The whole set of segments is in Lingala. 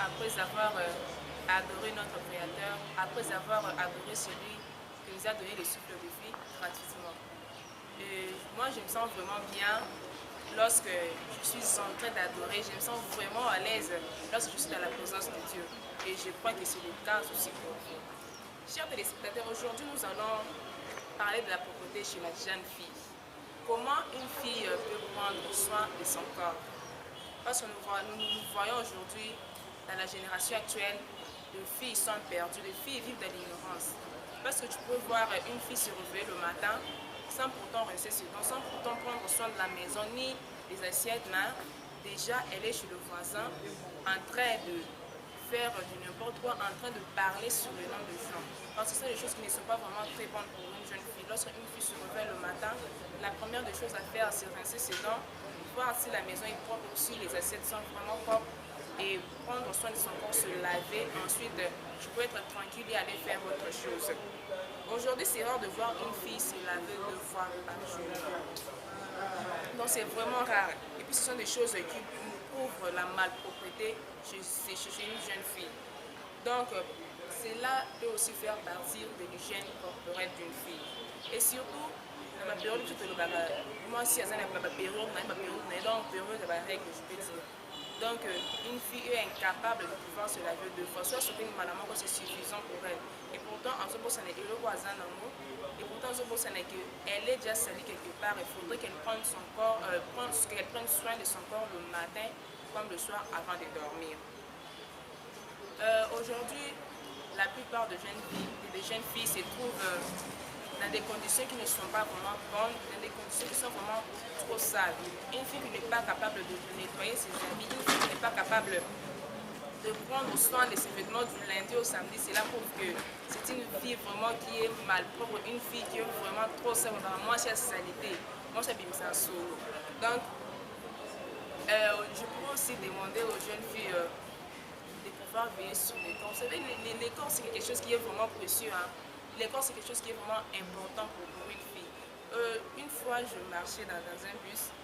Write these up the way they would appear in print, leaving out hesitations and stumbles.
après avoir adoré notre Créateur, après avoir adoré celui qui nous a donné le souffle de vie gratuitement. Et moi, je me sens vraiment bien lorsque je suis en train d'adorer, je me sens vraiment à l'aise lorsque je suis dans la présence de Dieu. Et je crois que c'est le cas aussi pour vous. Chers téléspectateurs, aujourd'hui nous allons parler de la propreté chez la jeune fille. Comment une fille peut prendre soin de son corps? Parce que nous voyons aujourd'hui, dans la génération actuelle, les filles sont perdues, les filles vivent dans l'ignorance. Parce que tu peux voir une fille se réveiller le matin sans pourtant rester sur dents, sans pourtant prendre soin de la maison ni des assiettes, mais déjà elle est chez le voisin en train de faire du n'importe quoi, en train de parler sur le nom de gens. Parce que c'est des choses qui ne sont pas vraiment très bonnes pour une jeune fille. Lorsqu'une fille se réveille le matin, la première des choses à faire, c'est rincer ses dents, voir si la maison est propre, si les assiettes sont vraiment propres, et prendre soin de son corps, se laver. Ensuite, tu peux être tranquille et aller faire autre chose. Aujourd'hui, c'est rare de voir une fille se laver 2 fois par jour. Donc, c'est vraiment rare. Et puis, ce sont des choses qui couvrent la malpropreté chez une jeune fille. Donc, cela peut aussi faire partie de l'hygiène corporelle d'une fille. Et surtout, dans ma période, moi, si elle a une période, de la règle, je peux dire. Donc, une fille est incapable de pouvoir se laver 2 fois. Soit c'est une maladie que c'est suffisant pour elle. Et pourtant, en ce moment, ça n'est que le voisin dans nous. Et pourtant, en ce moment, ça n'est qu'elle est déjà salie quelque part. Il faudrait qu'elle prenne son corps, qu'elle prenne soin de son corps le matin comme le soir avant de dormir. Aujourd'hui, la plupart des jeunes filles se trouvent dans des conditions qui ne sont pas vraiment bonnes, dans des conditions qui sont vraiment trop sales. Une fille qui n'est pas capable de nettoyer ses habits, une fille qui n'est pas capable de prendre soin de ses vêtements du lundi au samedi, cela prouve que c'est une fille vraiment qui est malpropre, une fille qui est vraiment trop sale. Moi, j'ai la saleté, moi, j'ai bien ça solo. Donc, je peux aussi demander aux jeunes filles de pouvoir veiller sur les corps. Vous savez, les corps, c'est quelque chose qui est vraiment précieux. Hein. Les corps, c'est quelque chose qui est vraiment important pour une fille. Une fois, je marchais dans un bus.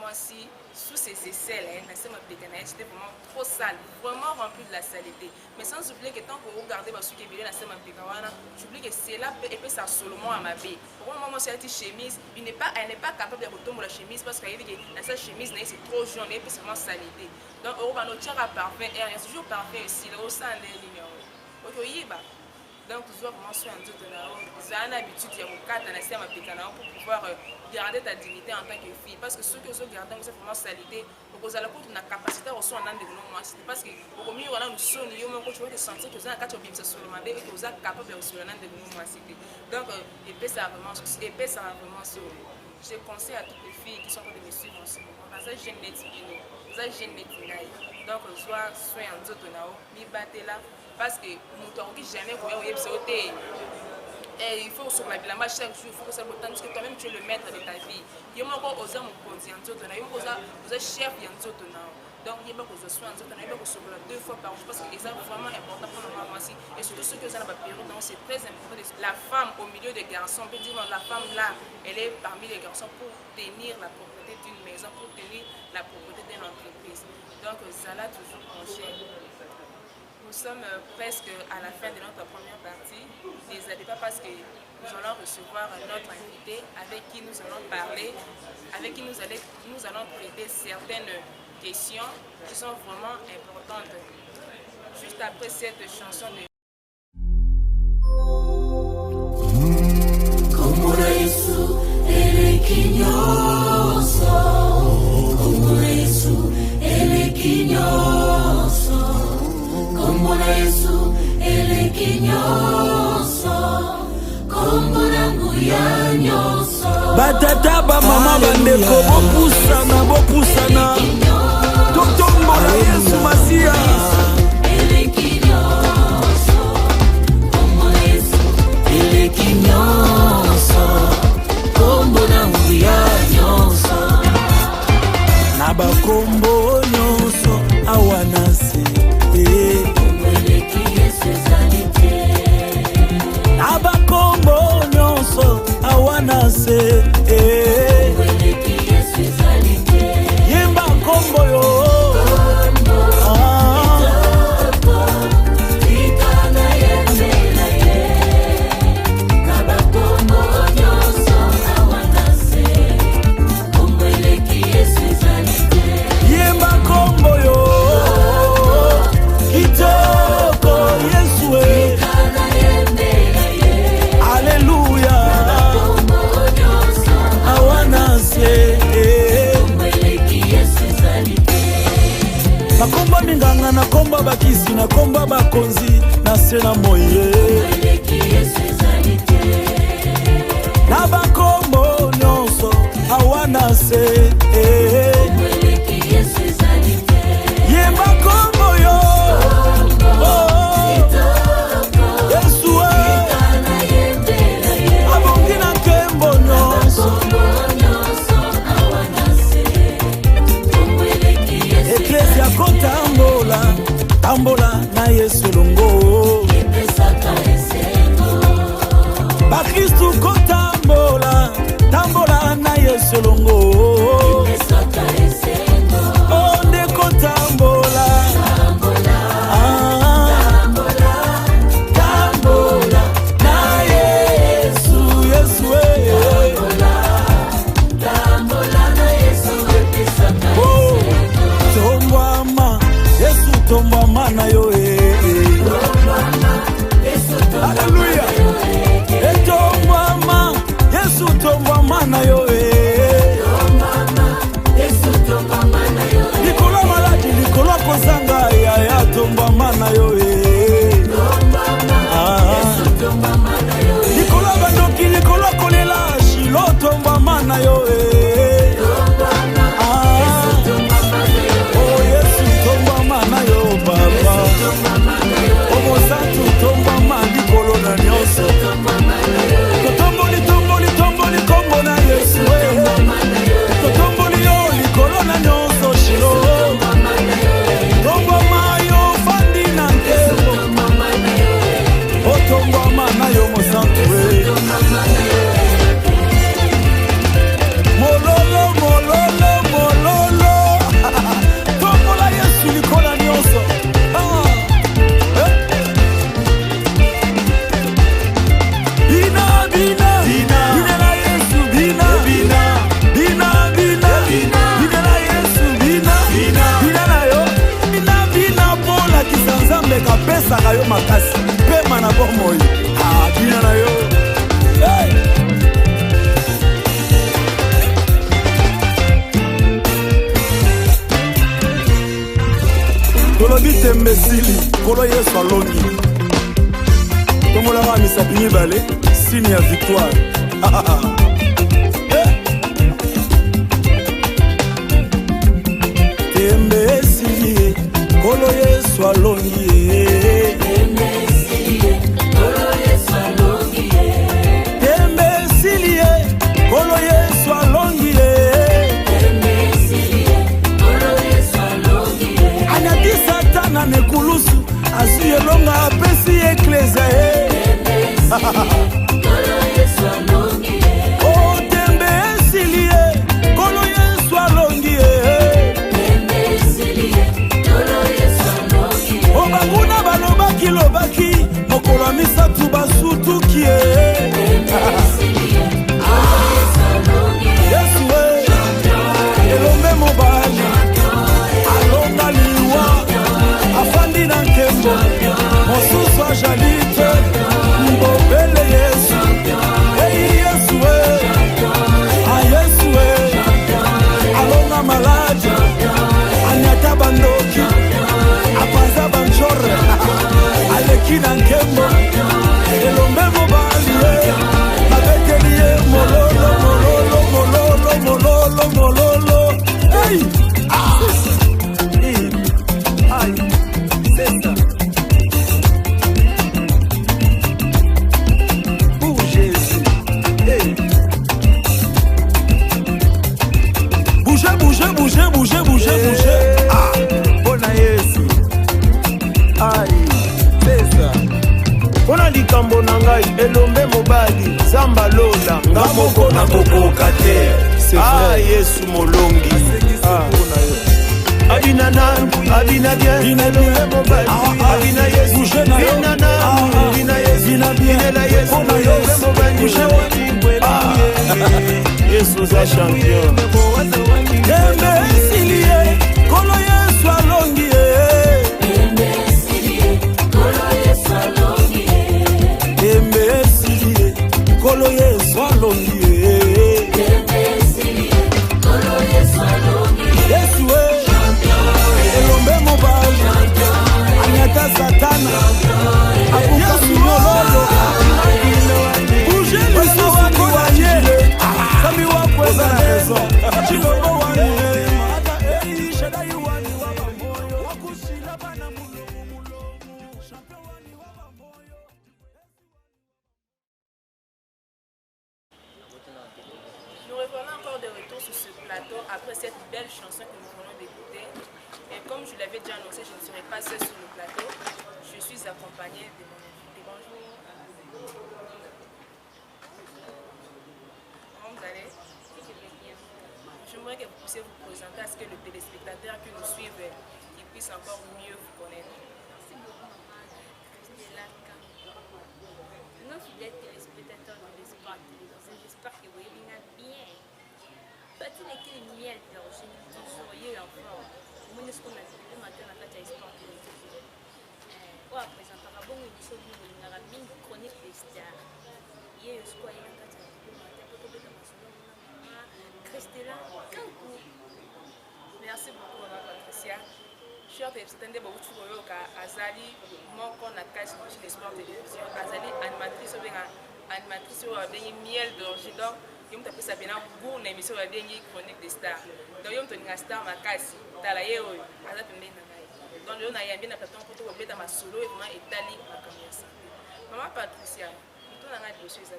Moi aussi, sous ces aisselles, j'étais vraiment trop sale, vraiment remplie de la saleté. Mais sans oublier que tant que vous regardez ce qui est bien, j'oublie que c'est là et puis ça seulement à ma vie. Pour moi, c'est une chemise, elle n'est pas capable de retomber la chemise parce qu'elle dit que cette chemise c'est trop jaune et puis c'est vraiment saleté. Donc, on va nous tirer à parfum, et il y a toujours parfum ici, au sein des lignes. Donc, tu dois vraiment soin de toi. Tu as une habitude pour pouvoir garder ta dignité en tant que fille. Parce que ceux qui ont gardé vraiment salité, vous allez avoir une capacité à recevoir un de nous. C'est parce que au mieux, nous sommes tu vas te sentir que vous avez et que vous êtes capable de recevoir un de nous. Donc, épée, ça va vraiment sur. Je conseille à toutes les filles qui sont en train de me suivre en ce moment. Parce que j'aime les tigres. Donc, soit soin en tout mi battez là. Parce que nous n'avons jamais sauté. Et il faut sur la bilan chaque jour, il faut que ça parce que toi-même tu es le maître de ta vie. Il y a encore aux hommes qui ont chef. Donc il y a beaucoup de soins, il y a beaucoup de 2 fois par jour parce que c'est vraiment important pour nous aussi. Et surtout ceux qui ont la période, c'est très important. La femme au milieu des garçons, on peut dire la femme là, elle est parmi les garçons pour tenir la propriété d'une maison, pour tenir la propriété d'une entreprise. Donc ça l'a toujours penché. Nous sommes presque à la fin de notre première partie. N'hésitez pas parce que nous allons recevoir notre invité avec qui nous allons parler, avec qui nous allons traiter certaines questions qui sont vraiment importantes. Juste après cette chanson de batata bamama bandeko bopusana totombola Yesu Masiya na bakombo nyonso awanase na bakombo nyonso awanase yemba kombo yo na komba bakisi na komba bakonzi na se na moye na bakombo nyonso awana se yemba kombo yo Yesu abongi na nkembo nyonso Eklesia kotambola tambola na Yesu longo Bakristu kotambola tambola na Yesu longo Onde kotambola tambola na Yesu Yesu Tombwama Yesu tombwama na yo Hallelujah Tombwama Yesu tombwama na yo Likolo maladi likolo kozanga ya tombwama na yo Likolo bandoki likolo kolela shilo tombwama na yo Oh Yesu tombwama na yo Baba Omo santu tombwama likolo na nyonso Totomboli kombo na Yesu Totomboli yo likolo na nyonso shilo Tombwama yo fandi na nkembo Otombwama na yo mosantu Mololo mololo mololo Tombola Yesu likolo nyonso Kapesaka yo makasi pema na bomoi bina na yo tolobi tembesili kolo Yesu alongi tomolaka misapi mibale signe ya victoire tembesili kolo Yesu alongi Nekulusu asu yelonga apesi eklesia O tembe esilie kolo Yesu alongi O baguna balobaki lobaki mokolo misatu basutuki Yesu elombe mobali alonga liwa afandi na nkembo mosusu ajalite mbobele Yesu Yesu Yesu alonga maladi anyata bandoki apanza banjore aleki na nkembo elombe mobali abekelie mololo mololo mololo mololo mololo hey Bougez. Bona Yesu. Aïe, c'est ça. Bona likambo na ngai elombe mobali zamba lola ngamoko na kokoka te. C'est vrai. Yesu molongi. Abina na, abina bien, elombe mobali. Abina Yesu, abina na, abina Yesu, abina la Yesu, elombe mobali. Yesu za champion. Tembe esilie, kolo Yesu alongi Tembe esilie, kolo Yesu alongi Tembe esilie, kolo Yesu alongi Tembe esilie, kolo Yesu alongi Yesu elombe mobali plateau après cette belle chanson que nous venons d'écouter. Et comme je l'avais déjà annoncé, je ne serai pas seule sur le plateau. Je suis accompagnée de mon invité. Bonjour. Comment vous allez? J'aimerais que vous puissiez vous présenter à ce que le téléspectateur qui nous suive il puisse encore mieux vous connaître. Merci beaucoup, maman. Christella Kanko. Nos fidèles téléspectateurs de l'Espoir Télévision, j'espère que vous allez bien. Petit n'est qu'il miel d'origine, toujours l'enfant. Moi, ce qu'on a fait le matin à la Espoir Télévision. On va présenter un bon émission de une chronique des stars. Hier, je suis allé à la Christella Kanko. Merci beaucoup, Maman Patricia. Chers téléspectateurs, vous Azali, mon qu'on a caché sur l'Espoir Télévision. Azali, animatrice ou miel d'origine. Donc, je me tapé ça bien pour une émission de chronique des stars. Donc, je me star ma casse. Talaye, Azali, donc, je n'ai bien appris pour vous mettre ma solo et vraiment étaler ma caméra. Maman Patricia, tout le monde dossier ça.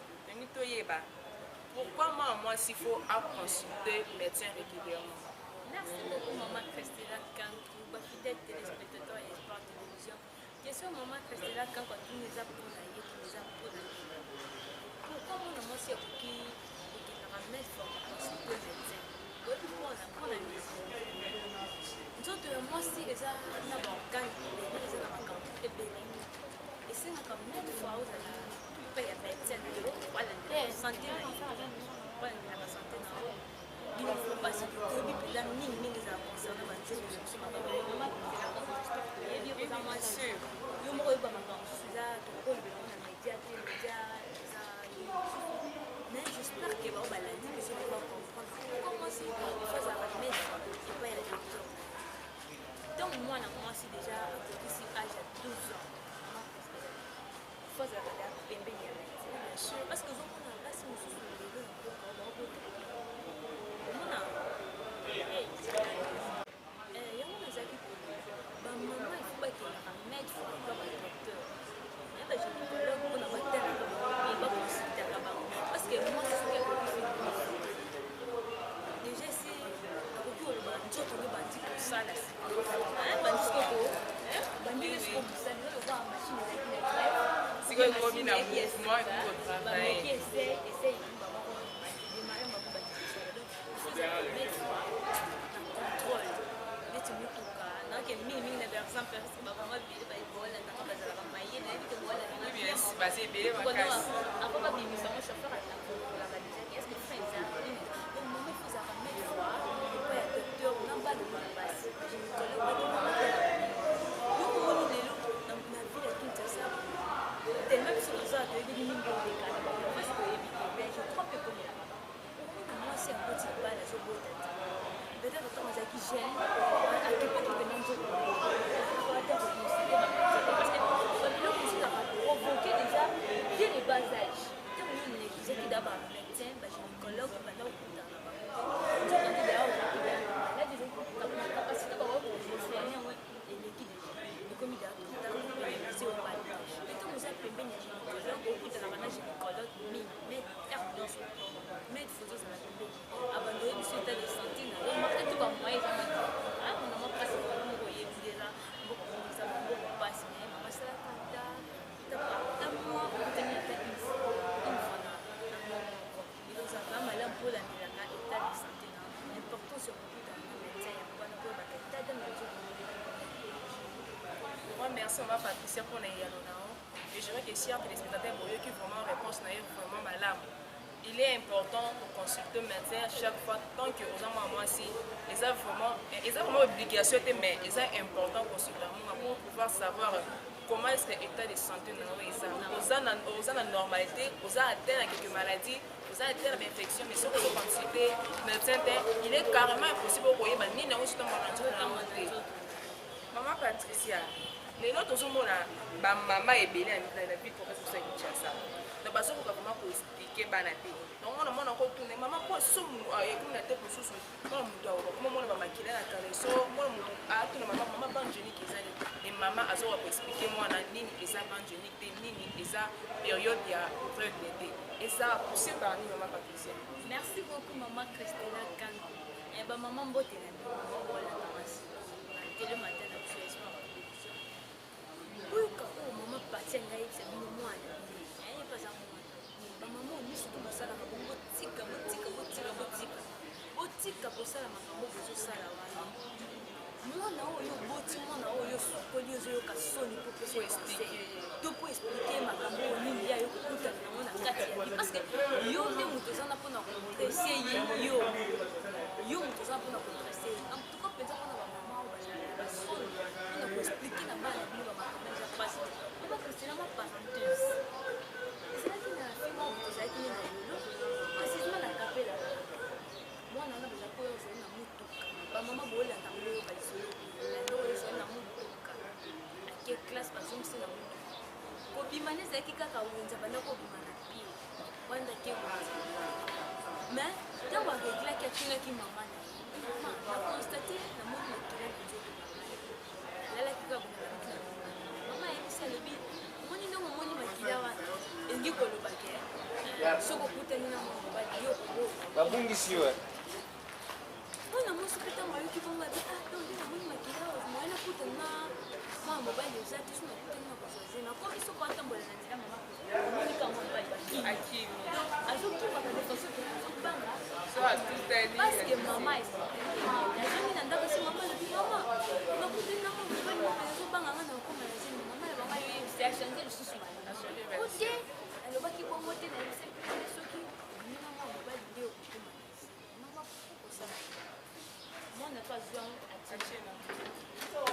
Pourquoi moi s'il faut consulter médecin régulièrement? Merci beaucoup, Maman Christella Kanko, fidèle téléspectateur et Espoir Télévision. Question Maman Christella Kanko, tu nous as pour la pourquoi moi c'est qui ramène pour consulter médecin? Pourquoi on a mis nous autres, moi si les a d'abord gagné, les a d'abord gagné, et c'est comme même fois où il y a médecin, la santé, la santé, il ne faut pas se dire que la mine les a concernés, mais je suis sûr. Mais j'espère que vous allez dire que je vais comprendre comment c'est il faut se remettre et pas y aller. Donc moi, c'est déjà ici âge à 12 ans. Il faut se regarder bien sûr. Parce que vous avez la place où vous Merci Maman Patricia pour les yalonao. Et je veux que si un téléspectateur qui vraiment réponse n'est vraiment malade. Il est important de consulter le médecin chaque fois tant que aux hommes moi aussi ils ont vraiment obligation mais il est important de consulter pour pouvoir savoir comment est-ce que l'état de santé de nous est aux la normalité aux atteint quelques maladies aux atteint l'infection mais si on consulter le médecin il est carrément impossible de voir ni non aussi dans mon Maman Patricia, les autres sont ma maman est belle à la vie pour que ça soit ça. Donc parce que comment pour expliquer banaté. Donc on a encore tourné maman pour somme et comme la tête pour sous moi moi maman qui est la caresse moi a tout maman banjenique et maman a pour expliquer moi na nini eza banjenique te nini eza période ya prégnité et ça poussé par maman Patricia. Merci beaucoup maman Christella Kanko. Maman mbote na télé matin na biso espoir télévision oyo kako mama pati ngai c'est bino mwana ye pas un bamama misu basalaka bongo botika kosala makambo bozosala wana mwana oyo boti mwana oyo sokoli ozoyoka soni po pesa to po explike makambo nini ya yo kokutana nango na kati ya vie parce que yo nde moto ozana mpona kodresse ye yo moto ozana mpona kodresse ye en tout cas mpenza mpona bamama oyo basoni mpona koexplike na bana bino bamakambo eza pasi mama kristina ma parenthèse ezalaki na filme oyo tozalaki ne na yolo précisement na kapela mwana wana boza koyo ozali na motuka bamama boolanda oyo baisolo landa oyo ozali na motuka ake classe bazongisi na motuka kobima ne ezalaki kaka wenza banda kobima na pie wanda ke wenza mais ntango areglaki atunaki mama na ye na constate na moni makilaki nzoto alalaki kaka bonalaki na mama ayebisi alobi omoni ndenge omoni makila wana elingi kolobake soki okutani na mwa mobali yo babungisi we mwana mwasi mpe ntango ayoki bongo abi nde namoni makila moyena kutani na mwa mobali oza te so nakutani na kozaze nakomi soko atambola na nzela mama omoni ka mwa mobali bakimi azokimaka defaso te azobanga parceke mama azongi na ndako si mama alobi mama nakutani na mwa mobali mobali azobanga nga na okoma na zemi mama ya mama yo achange lisusu ote alobaki bongo te na yebisa mpe soki omina mwa mobali nde okokoma mama okosala mwana to azwango atina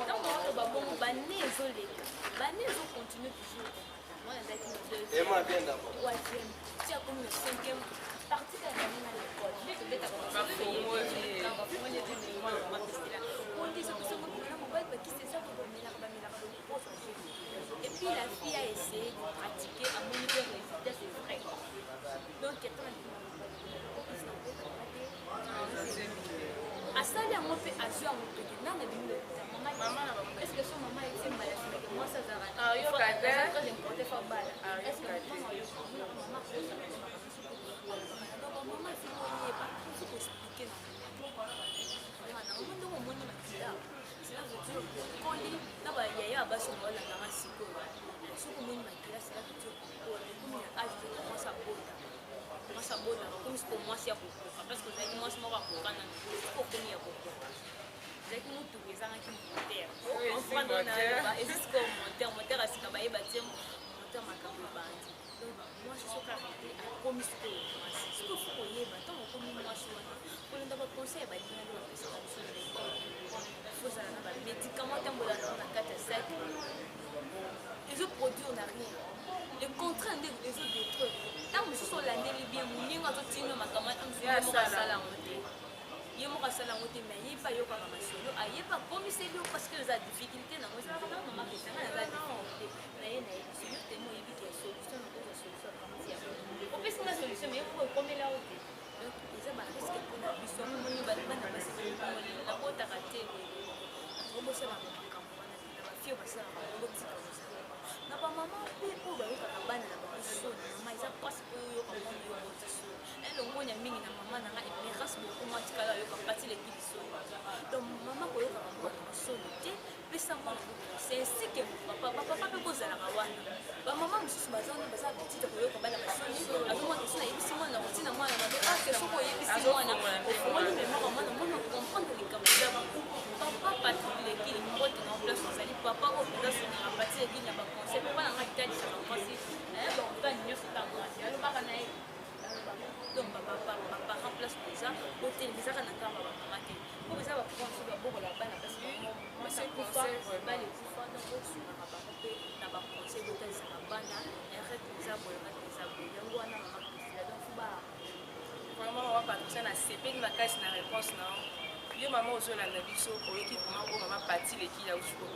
ntango wana babongo bane ezoleka bane ezocontinue toujours mwana ezalaki na troisième ti akomi na cinquième parti kaka na l'école et puis la fille a essayé de pratiquer à mon niveau de résultat, c'est vrai. Donc, à ça, il y a mon père, à jouer à mon père. Non, mais est-ce que son maman était malade? Moi, ça va. Ah, il y a quand j'ai porté pas balle. Est-ce que maman a eu maman maman, il faut expliquer. Cela veut dire qu'on lit là-bas, il y a un bas sur moi, la maman, c'est quoi? Ce que moi, cela veut dire qu'on a âge de commencer à boire. Commence à boire, comme si pour moi, c'est à beaucoup. Parce que j'ai dit, moi, je m'en vais pour quand c'est pour qu'on y a beaucoup. J'ai dit, nous, tous les ans, qui montent. On prend dans la et jusqu'au monteur, à ce qu'il y a bâti, monteur, ma campagne. Donc, moi, je suis arrêtée à commis ce que je fais. Maintenant, on commis moi, je suis pour le conseil, il y a des gens qui faut ça les médicaments dans 4 les autres produits on n'a rien les contraintes des autres détruire tant que ce soit l'année bien mourir à tout ma camarade il y a mon sala moté mais il pas yo pas masolo aye pas comme c'est lui parce que la difficulté dans moi ça va maman qui ça la difficulté na c'est juste moi il dit solution pour la solution comme si on peut se la solution mais pour comme là donc ils ont risque pour la mission moi ni bana basi la kota raté obosala makambo wana na bafio basala botika na bamama mpe oyo bayokaka bana na bakosoni mama eza mpasi mpe oyoka mwana yo botiso elongonya mingi na mama na nga emerance beaucoup mwa tikala oyoka mpati leki bisoni donc mama koyokaka mwana basoni te pesa mwana c'est ainsi que papa mpe kozalaka wana bamama mosusu baza wana baza petite koyoka bana basoni azomwana esi nayebisi mwana kotina mwana mabe ake soki oyebisi mwana ofongoli memara mwana mwana comprendre likambo eza papa patileki mbote na place ozali papa oyo mpenza sonaka patileki na baconseil mpo bana nga kitalisaka mwasi bani nyonso ntangoasi alobaka na ye donc baparent place mpenza otelebisaka na kamba bamama te po eza baponso babokola bana place kufa balekufa donc osungaka bango mpe na baconseil botalisaka bana erete eza boyanga eza boye yango wana mama krisila donc fo vraiment mama patricia na sepeli makasi na réponse na yo mama ozolanda biso oyoki vraiment o mama pati leki ya usuko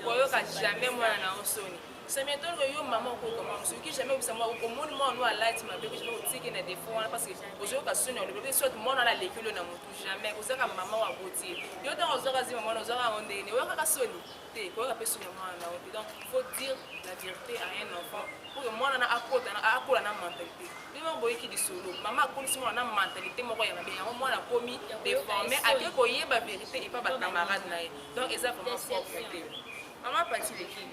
koyoka jamais mwana na osoni Ça m'étonne que yo maman ko comment ce qui jamais ça moi au monde moi on a light ma bébé je vais aussi qu'il y a des fois parce que aux autres personnes le bébé soit moi on a l'école na mutu jamais ko saka maman wa boti yo dans aux autres maman aux autres on est ouais ka soni te ko ka personne moi na donc il faut dire la vérité à un enfant pour que moi on a akola na mentalité lui-même boy qui dit solo maman ko si moi on a mentalité moko ya bien moi on a commis déformé à que ko yeba vérité et pas ba camarade na donc ça vraiment propre maman parti de qui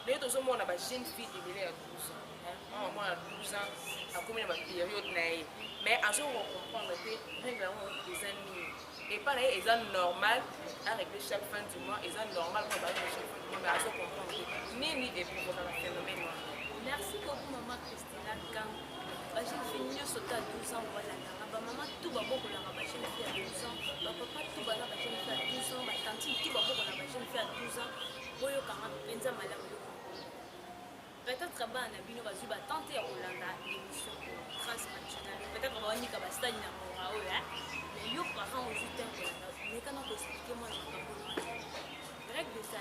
les autres hommes, on a une jeune fille qui est à 12 ans. Moi, à 12 ans, à combien de période naïve. Mais un jour, on comprend que les amis. Et pas les normal à régler chaque fin du mois, ils sont normal pour régler chaque fin du mois. Mais à ce qu'on comprend que ni est pour un phénomène. Merci beaucoup, maman Christina Gang. J'ai fini ce cas à 12 ans. Voilà. Maman, tout va bon pour la jeune fille à 12 ans. Papa, tout va la jeune fille à 12 ans. Ma tante, tout va bon pour la jeune fille à 12 ans. Boyo kama penza malamu. Peut-être que bana bino bazuba tenter à Hollanda l'émission transnationale. Peut-être que bani ka bastani na mora oya. Mais yo parents aux outils Hollanda. Mais quand on expliquer moi le cambo. Règle de ça.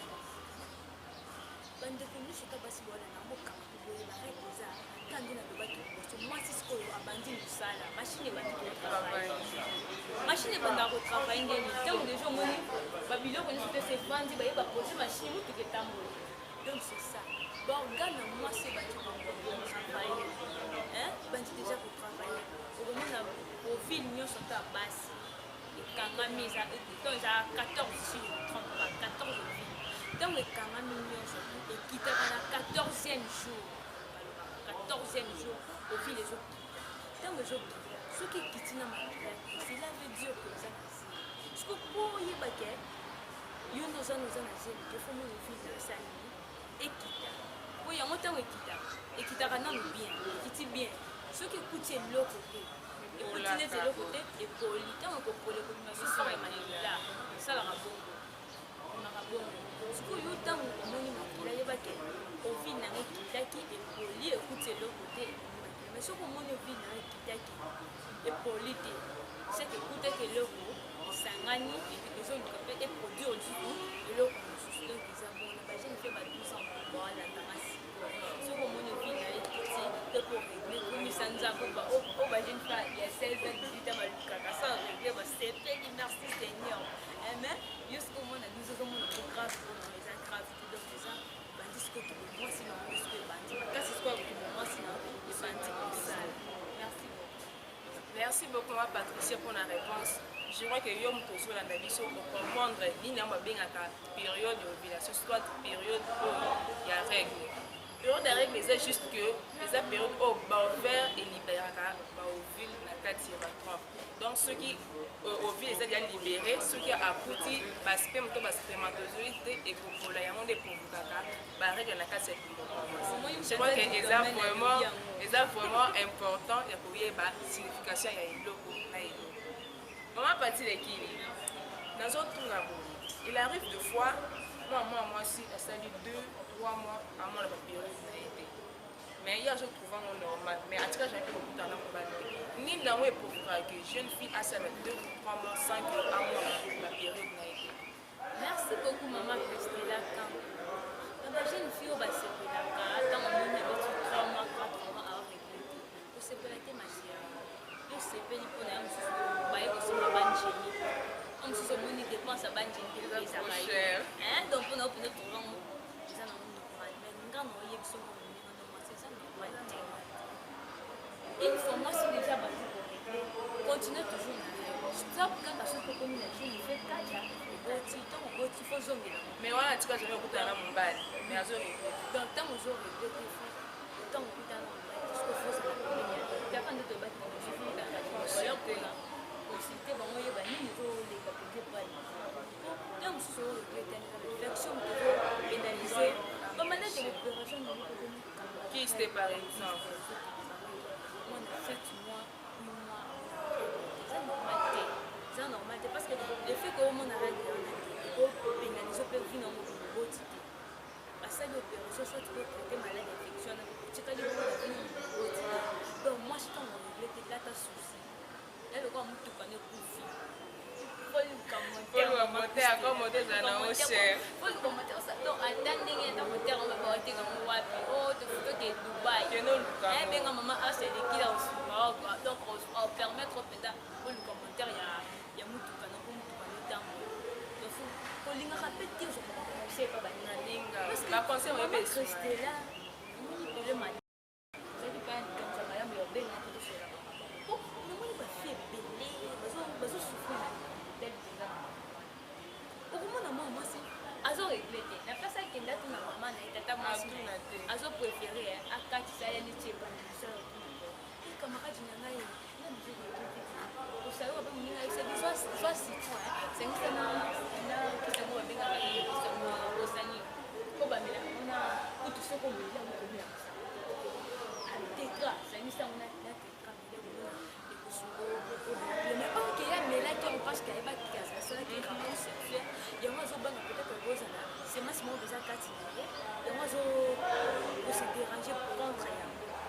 Bande que nous c'est pas si voilà na moka ko boye la règle de ça. Quand on a de bato ko moi c'est ce que abandi musala. Machine ba ko travail. Machine ba na ko travail ngeni. Donc les gens moni babilo ko nous c'est vendre ba poser machine ou que tambo. Donc c'est ça. Bon, regarde, moi, c'est bâti pour travailler. Hein? Bâti déjà pour travailler. Au ville, nous sommes à base. Et quand on a 14 si je ne trompe pas, 14 villes. Donc, quand on a et qui était à la 14e jour. 14e jour, au ville, les autres. Dans les autres, ceux qui quittent dans ma vie, cela veut dire que ça passe. Parce que pour y baquer, il y a nos amis, il faut nous vivre ça. Et quitter. Oui, il y a un temps où il quitte bien, il bien. Ceux qui écoutent l'autre côté, et continuent de l'autre côté, et pour le temps où pour les communications, ça va là. Ça va bon. On a bon. Ce que le temps où on a dit, au final, il et pour lui écouter l'autre côté. Mais ce qu'on a vu dans le et pour lui, c'est qu'écouter que l'autre, ça gagne et que les autres et produire du coup, et l'autre, donc ils ont je ne fais pas 12 ans pour voir la tamassie. Ce qu'on m'a dit, c'est pour régler, comme ça nous a dit, il y a 16 ans, 18 ans, ça a réglé, c'est fait, merci Seigneur. Mais, jusqu'au moment où nous avons une grave, les aggraves, donc les gens, disent que moi, sinon, je suis bandit. Qu'est-ce que moi, sinon, je suis bandit comme ça. Merci beaucoup. Merci beaucoup, Patricia, pour la réponse. Je crois que Yom Toso la Nabiso pour comprendre l'INA bien à la période de ovulation, soit période où il y a règles. Période de règles, c'est juste que les périodes où l'ovaire est libéré, l'ovule n'a pas tiré. Donc ceux qui ovule est déjà libéré, ceux qui ont accouti, sperme, spermatozoïde et coprolayement des provocations, règle n'a pas cette je crois que c'est vraiment important pour la signification de l'eau. Maman partie de qui dans un tour il arrive deux fois, moi aussi, ça dit 2-3 mois à moi la période n'a été. Mais il y a je trouve normal, mais en tout cas j'ai beaucoup de temps pour parler. Ni dans le pour que jeune fille a ça 2 ou 3 mois sans que à moi la période n'a été. Merci beaucoup maman Christina Kam. La jeune fille au bassin de la carte, dans mon numéro 3 mois, 4 mois à régler. Pour se connecter ma chère. Je sais pas pour la on se dit que dépense à banque donc on a pour notre rang ils en ont mais quand on y est sur c'est ça il faut moi si déjà continue toujours stop quand la chose peut communiquer il fait 4 il faut zonger mais voilà tu vas jamais écouter à mon bal mais à zonger donc tant que jour de tant que dans parce que faut ça la quand de te battre je suis dans la consulter consulter bon il va ni niveau les capacités pas donc sur réflexion pénaliser pas mal d'opérations qui c'était par exemple on a fait moi c'est normal parce que le fait que on arrête pénaliser peut venir dans mon robot parce que l'opération soit tu peux traiter maladie infection tu peux dire donc moi je t'en réglé là ta souci là le gars tout connaît pour fille faut le commenter à commenter ça non cher faut le commenter ça donc attendez dans mon terme on va voir comme moi benga maman a c'est l'équipe là aussi donc on permettre peut-être pour le commentaire il y a mutuka na pour mutuka le temps donc faut linga répéter je sais pas bana linga la conseil on est rester là on est le mal c'est pas comme ça madame yo benga tout ça oh non on va faire belé bazo souffrir tel déjà au moment na moi c'est azo regretter na place qui ndatu na maman na tata mwasi azo préférer akatisa ya litie ba ça camarade nyangai na mzee au sayo ba mninga c'est soit citron c'est na kisango ba benga ba kisango osani ko ba mela na kutu soko mela ko mela tetra c'est ça on a tetra mela de kusuko mais pas que ya mela qui on passe qu'il va qui ça ça qui comment se fait ya moi zo bana peut-être rosa là c'est massimo déjà katinare ya moi zo se déranger contre ya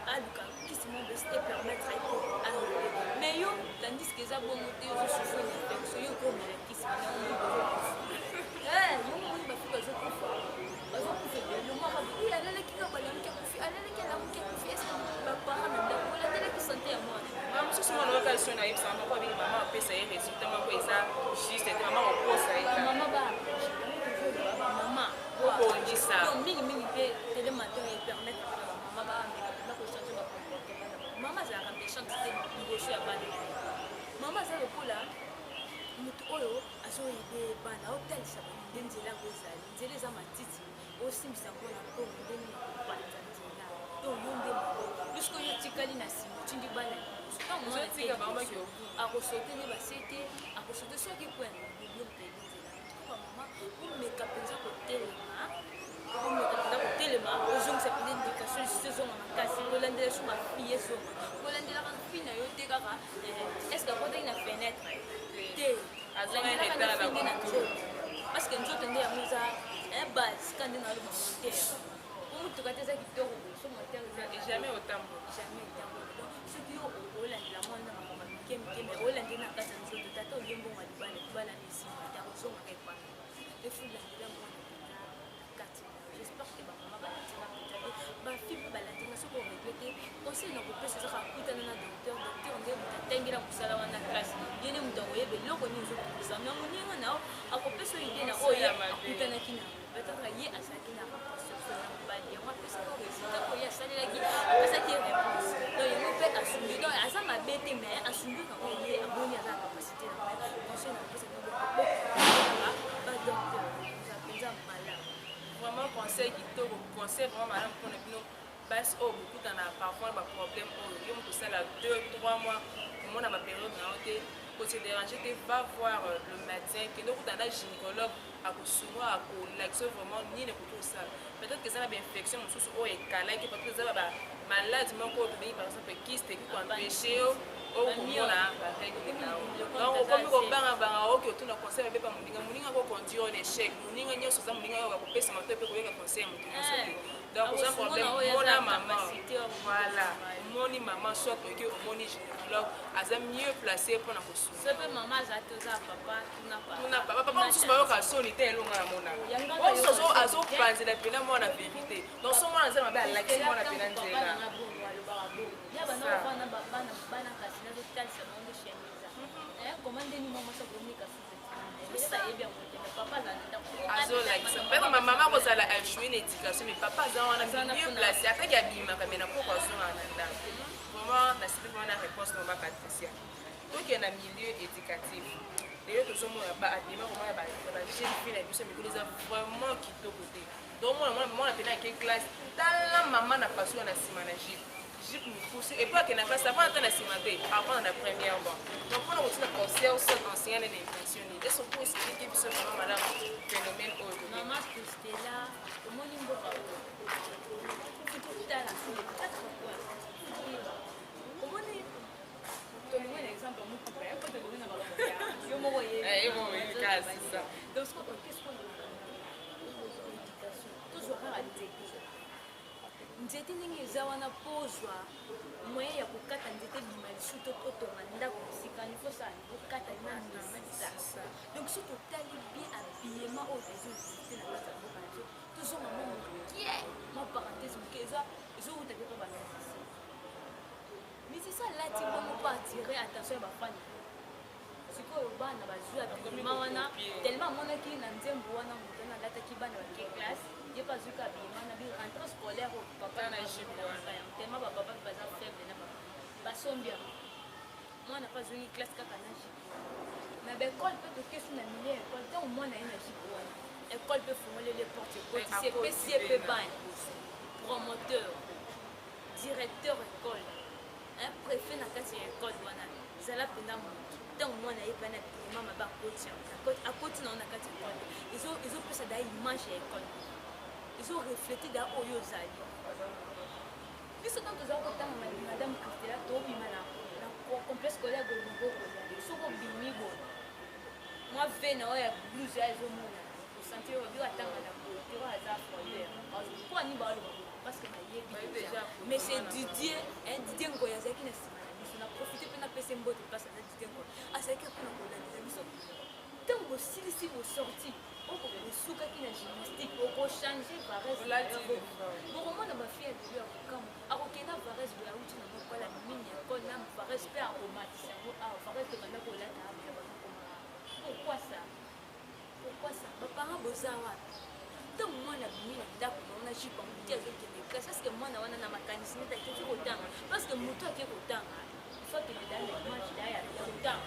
aluka kisi mon best permettre à mais yo tandis que ça bon moté je souffre de infection yo comme la kisi na yo yo mo ba fuka zo kufa bazo kufa le mo ka bi ala le kinga ba le ki kufi ala le ki la mo ki kufi est ba para na ndako la tele ki santé ya moi maman so souvent on va sur na yeb sama ko bi maman pesa ye résultat mako eza juste maman ko posa eza maman ba maman ko ndisa mingi pe tele matin et permettre maman ba na ko changer ba comportement maman za ka méchant c'était ngosho ya bana maman za lokola mutu oyo azoyebe bana otalisa bango nzela kozali nzela eza matiti osimbisa mpona mpo ndenge na kopanza nzela to yo nde moko juske oyo tikali na nsima otindi bana akosote nde basete akosote soki kwena yo mpeli nzela bamama omeka mpenza kotelema ozongisa pene indication lisusu ezonga makasi kolandela so mafille ezonga kolandelaka fille na yo te kaka estce akotaki na fenêtre te alandelaka na fille nde na nzoto parce que nzoto nde yango eza base ka nde naloba montere po motuka te eza kitoko so montere jamais otambola soki yo olandela mwana makambo mikemike me olandeli na kati ya nzoto tata oliembongo libala libala na esima te akozongaka epana efulandela mwana kati j'espère que bamama balandinga mpenza te bafille mpe balandinga soki oregrete conseil na kopesa ezaka akutana na docteur nde moto atengela mosala wana classe ye nde moto akoyeba eloko nini ezokokisa na moninga nao akopesa oyo ide na oyo akutanaki na peut-être ye azalaki na rapportation na mobali yango apesaki résultat oyo asalelaki apesaki réponse donc yango mpe asumbi donc aza mabe te mais asumbi nango ye amoni aza na capacité na conseil na kopesa badocteur mpenza malamu vraiment conseil kitoko conseil vraiment malamu mpona bino basi oyo bokutana parfois baproblème oyo yo moto osala 2-3 mois omona bapériode na yo te kose déranger te va voir le médecin kende okutana na gynécologue akosuwa akolakisa vraiment nini ekoki osala peut-être que eza na bainfection mosusu oyo ekalaki peut-être eza bamaladi moko oyo tobengi par exemple kiste ekoki koempêche yo okomona baregle nao donc okomi kobangabanga oki otuna conseil mabepa moninga koconduire oyo l'échec moninga nyonso oza moninga oyo akopesa moto mpe koyeka conseil ya moto nyonso te donc oza problème mona mama voilà omoni mama soit oyoki omoni gynécologue aza mieux placé mpona kosuuna papa mosusu bayoka soni te elonga na mona mosusu azopanzela mpena mwana vérité donc so mwana nzela mabe alakisi mwana mpena nzela azolakisa mpe mama kozala échoué na éducation mais papa aza wana mieux placé ataki abimaka me na poko azonga na ndako vraiment nasipi mpona réponse na mama Patricia tokende na milieu éducatif lelo tozomona baabima komona bajeune fille na biso mikolo eza vraiment kitoko te donc mwana mpena ake classe tala mama na pasuka na nsima na jipe mikusi epuis akende na classe avant ata na nsima te avant na première bon donc mpona kotina conseil osat enseignant nene impressionné et surtout expliquer biso vraiment madame phénomène oyo Maman Stella, omoni mboka tala omoni tolingo na exemple motuka ya po tolingo na baloko yo moko yekasisa donc qu'est-ce qu'on a éducation tozwaka nzete ndenge eza wana pozwa moyen ya kokata nzete bima lisu to kotonga ndako mosika nifosala kokata na nzisa donc soki totali bien habillement oyo ezozite na kati ya mboka na biso tozonga mo mokie ma parenthèse moke ezowuta mpe mpo banazisi Mais c'est ça là, tu peux pas attirer attention à ma famille. Sikoyo bana bazwa bima wana tellement monaki na nzembo wana mutana lataki bana ba classe ye bazuka bima na bi rentrée scolaire au papa na jibe tellement ba papa baza faible na ba sombia moi na pas une classe kaka na jibe mais ba école peut te question na milieu école tant moi na ina jibe wana école peut former les portes côté CP ban promoteur directeur école un préfet na kati école wana zala penda tant moi na yeba na mama ba coach à côté na kati école ils ont plus ça image à école ils ont reflété dans oyo zali puisque quand nous avons tant madame Christella to bima na complexe scolaire de Lugo ils sont bimi bo moi ve na ya blues ya zo mona au sentir au bureau tant na ko tu vas à frontière pourquoi ni ba parce que na yebi déjà mais c'est Didier Didier Ngoya zaki na on a profité pour nous passer un beau dépasse à cette idée. À ce que nous avons tant que si vous sortez, on peut vous souka qui la gymnastique, on peut changer Varese. Pour moi, on a fait un peu comme Arokena Varese de la route, on n'a pas la mine, on a Varese père aromatique, Varese de Manako là. Pourquoi ça? Pourquoi ça? Mes parents bosawa. Tant moi la mine, on a chipé en petit avec les classes. Parce que moi, on a ma mécanicien, t'as autant. Parce que mon toit est autant. Faut que les dames mangent derrière autant.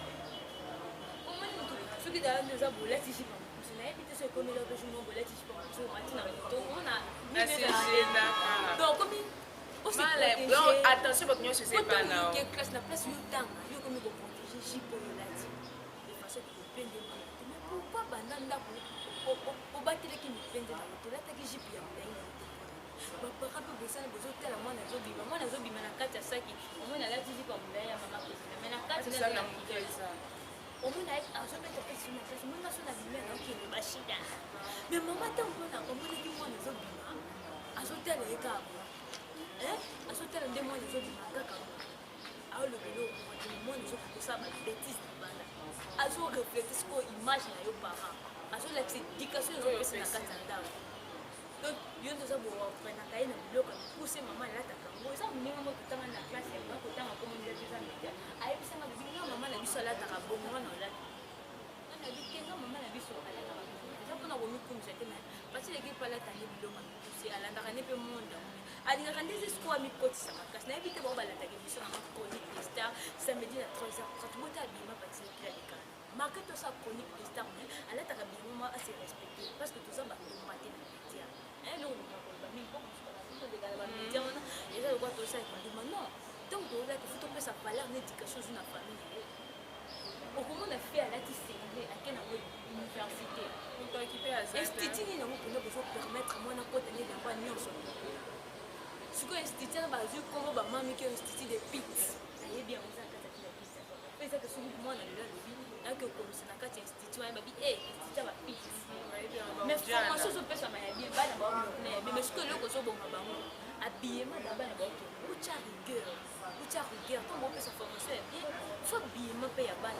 Au moins, ceux qui dames nous ont volé, si je pense. Je n'ai pas été comme il a besoin de voler, si je pense. On a. Donc, comme il. Attention, votre nion se sépare là. Quelle classe n'a pas sur le temps? Il y a comme il faut protéger Jipo Yolati. De façon que vous peignez des mains. Mais pourquoi Bananda pour battre les qui nous peignent dans l'auto? Là, t'as que Jipo Yolati. Papa peut bosser dans les hôtels, moi na zobima na kati ya saki omona la tiji pa mbaya mama kozina mais na kati na la mukeza omona azobeta pesi na pesi mona so na bimela ok le bashida mais mama tambona omona ki mwana zobima azotela ekabo azotela nde mwana zobima kaka awo le belo mwana zokosa ba bêtise na bana azo refléter ce ko image na yo parent azo la éducation ezopesa na kati ya ndako. Donc, il y a des gens qui prennent la cahier, ils poussent maman là, ils ont mis maman tout le temps dans la classe, ils ont tout le temps comme ils disent ça. Aïe, ça m'a dit non, maman a vu ça là, t'as bon, maman là. On a dit que non, maman a vu ça là, t'as bon. Ça pour nous remettre comme j'étais mais parce que l'équipe là, t'as mis le maman, c'est à l'intérieur peu monde. À l'intérieur des espoirs, mes potes, ça m'a cassé. N'avez pas bon, bah là, t'as mis ça dans ma chronique des stars. Samedi à 3h, quand tu m'as dit, ma parce que c'est là. Marquez tout ça chronique des stars, mais à l'intérieur bien maman assez respecté parce que tout ça va nous mater dans les médias. Non, on va pas et là, on voit tout ça et on dit non. Donc, on a tout fait sa valeur d'éducation sur la famille. Au moment on a fait à la TCD, à quelle université institut, nous avons besoin de permettre à moi de continuer d'avoir une union. Ce que l'institut a basé comme ma maman qui est institut de PITS. Ça y est bien, on a fait ça que ce moi, on a là que comme c'est un institut, on a dit, institut va PITS. Mais formation sur personne m'a bien pas d'abord mais ce que le coso bon maman habillement d'abord où tu as rigueur comment on peut sa formation bien faut habillement payer bas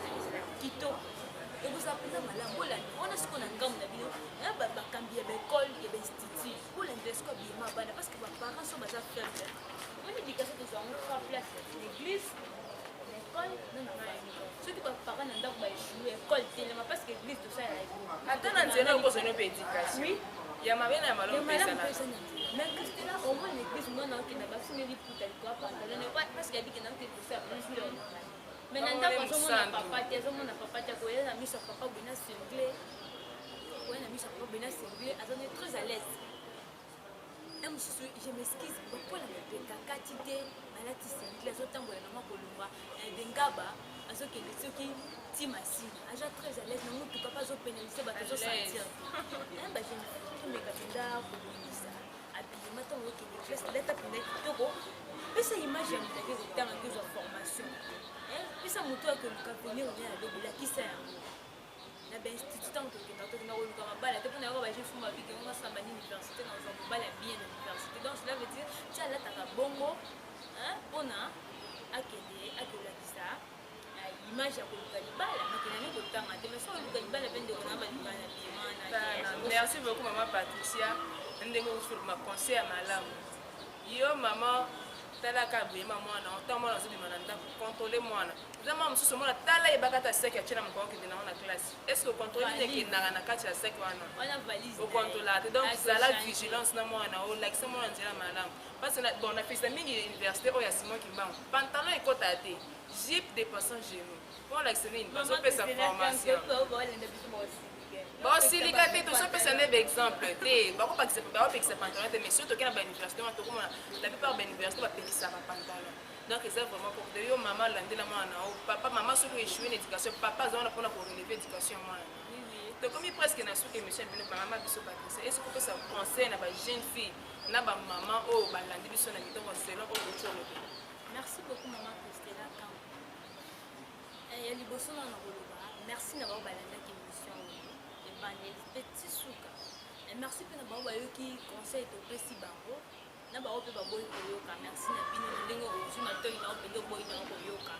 kito et vous apprenez malade on a ce qu'on a gamme la vie ba cambier l'école et l'institut pour l'investir habillement bas parce que mes parents sont déjà faibles on éducation que nous avons trois places l'église l'école non ceux qui parents n'ont pas échoué l'école tellement parce que l'église tout ça attends on dirait qu'on se nous éducation oui il y a ma bien à malon personne mais Christina au moins l'église moi non qui n'a pas signé les pour tel quoi parce qu'il a dit qu'il n'a pas fait ça mais n'anda pas mon papa tu as mis son papa bien cinglé on a mis son papa bien cinglé on est très à l'aise je m'excuse pourquoi la quantité maladie cinglé les autres temps on a kolunga dengaba azo que qui timasi aja très à l'aise non tout pas zo pénaliser ba zo sentir ba je me katenda kubisa habillement tant que les classes l'état pina kitoko mais ça image ya mutaki dans deux formation et ça muto que le cavenir on est à l'obila qui sert na ben institut tant que na oluka mabala te pona ba je fuma biki on va samba ni université dans un mobile bien université donc cela veut dire tu as là ta bongo pona akende akolakisa image ya koluka libala makina ni kotanga te mais so oluka libala pende kona ba libala bien. Merci beaucoup maman Patricia ndenge sur ma conseil à malamu yo maman talaka bema mwana ota mwana azobima na ndako contrôler mwana eza mwana mosusu omona tala yebaka ata sek atie na mokolo okende nango na classe est ce que ocontrôle nini ekendaka na kati ya sek wana ocontrôlaka te donc zala vigilance na mwana olakisa mwana nzela malamu parce que bon napesisa mingi université oyo ya Simon Kimbangu pantalon ekota te jupe dépassant genou mpo olakisa nini bazopesa formation bosilika te tozopesa nde baexemple te bakopekisa pantalon te mais surtout toke na bauniversité wana tokomona la plupart bauniversité bapekisaka pantalon donc eza vraiment pour de yo mama alandela mwana o papa mama soki échoué na éducation papa aza wana mpona koreleve éducation ya mwana tokomi presque na suki émission bino bamama biso bakrisa esi kopesa conseil na bajeune fille na bamama oyo balandi biso na mitongo selon oyo boti olobe. Merci beaucoup maman Christella Kamp ya liboso na koloba merci na bao balandaki émission ebandeli petit suka merci mpe na bao bayoki conseil topesi bango na bao mpe baboyi koyoka merci na bino na ndenge ozwi matoi nao mpenza oboyi nao koyoka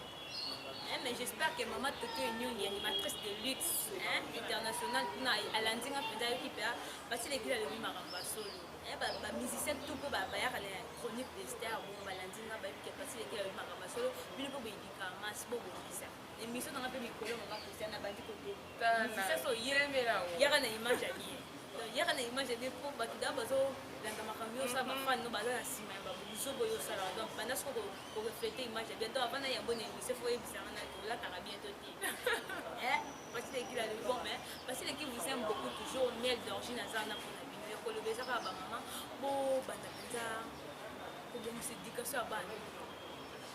mais j'espère que maman Tokyo Nyongi animatrice de luxe internationale mpona alandinga mpenza ayoki mpe basilekila alobi makambo ya solo bamusicien tout mpe bayaka na chronique de star bon balandinga bayoki ke basilekila alobi makambo ya solo bino mpe boyidika masi bobongisa émission nanga mpe mikolo mama Christiane abandi kotemusicien so yaka na image ya bien yaka na image ya bien mpo bato daa bazolanda makambo yosala bafani no baza na nsima ya babuzobo yosalaka donc pendant soko koreflete image ya bien donc avana yango na émission fo oyebisanga na olataka bientôt te basilekila le bon mais basileki vous aime beaucoup toujours miel d'origine aza na mpona bino ya koloba ezaka ya bamama bobanda mpenza kobongisa éducation ya bana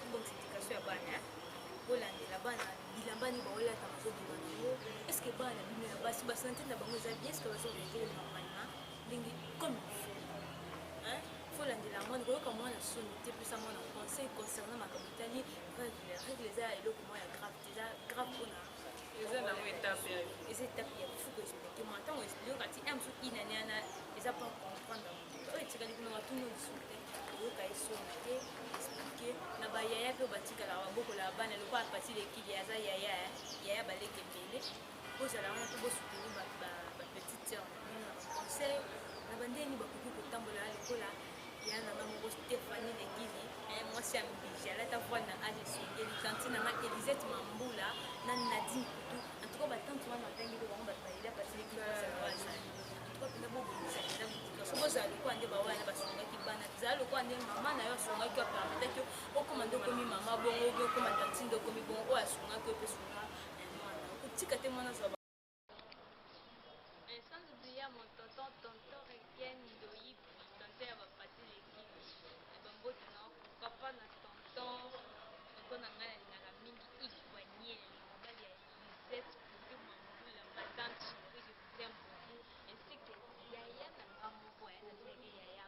kobongisa éducation ya bana bolandela bana bilamba nini baolata bazobima nango est ce que bana bino ya basi basante na bango eza bien est ce que bazolekele normalement ndenge comme folandela mwana koyoka mwana soni te mpesa mwana conseil concernant makambo etali règle eza ya eloko mwa ya grave te eza grave mpona eza nango etape eza etape ya fuko explike mwa ntango explike kati un mosu inaneana eza pas comprendre oyo etikali kuna watuni lisuku te koyoka esoni te explike na bayaya mpe batikala babokola bana eloko apati lekili aza yaya baleke ebele bozala wana mpe bosuteni bapetite sœur na bino na baconseil na bandeni bakoki kotambola lokola ya nanga moko Stéphanie Legili mwasi ya mbiji alata voile na age esengeli tanti nanga Elisette Mambula na Nadine Kutu en tout cas batante wana batangi to bango bato bayelia basileki basala bazali en tout cas mpena bobongisa eza so bozala lokola nde bawana basongaki bana zala lokola nde mama na yo asongaki apermetaki okoma nde okomi mama bongo obi okoma tanti nde okomi bongo oyo asongaki oyo mpe songa mwana okotika te mwana zwa sans oublier mon tonton Requien Ndoyi tonton ya bapati lekili bambote na pourquoi pas na tonton na ngai nalingaka mingi ivoinier mobali ya Lisette Kutu Mambula madame chérie je vous aime beaucoup ainsi que yaya na nga moko ya nasilaki yaya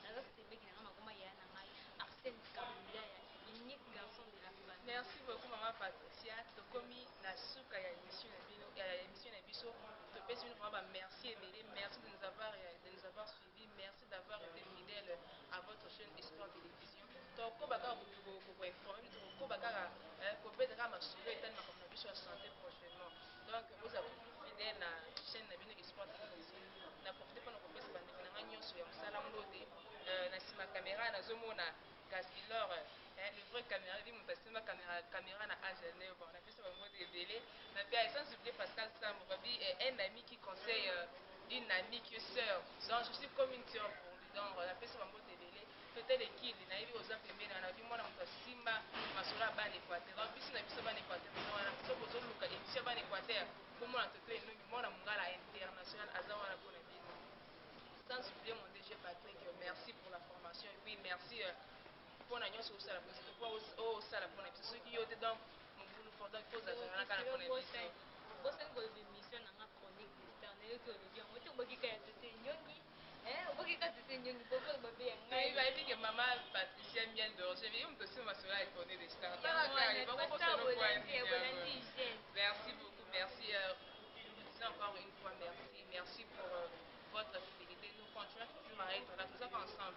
naza sebeki na nga makoma yaya na ngai Arsène Kamula ya unique garçon de la famille. Merci beaucoup maman Patricia tokomi na suka ya émission na biso topesi bino vraiment merci ebele merci de nous avoir suivis merci d'avoir été fidèle à votre chaîne Espoir Télévision tokoba kaka koinforme tokoba kaka kobeta kaka masolo etali makambo na biso ya santé prochainement donc bozala fidèle na chaîne na bino Espoir Télévision na profite mpona kopesa bandeko na ngai nyonso ya mosala mlote na nsima caméra nazomona Gaspilor le vrai caméra dit mon pasteur caméra na âge bon on a fait ça au mot de délai mais puis sans oublier Pascal Sambo babi un ami qui conseille une amie qui est sœur donc je suis comme une sœur pour lui donc on a fait ça au mot de délai peut-être l'équipe na yebi oza pembeni na bi mwana moto simba masolo bana Équateur donc biso na biso bana Équateur wana so bozo luka émission bana Équateur pour moi toto enongi mwana mongala international aza wana pour la bino sans oublier mon DG Patrick merci pour la formation et puis merci pour la nyonso osala pour na biso soki yo te donc mobulu fort donc faut azala kana pour na biso bosani koloba émission nanga chronique de star nayoki olobi yango te obokika ya tete nyongi obokika tete nyongi bokoloba mpe ya ngai bayebi ke mama Patricia miel d'orge yo moto osi masolo ya chronique de star merci beaucoup merci je vous disais encore une fois merci pour votre fidélité nous continuons toujours à être là tout ça ensemble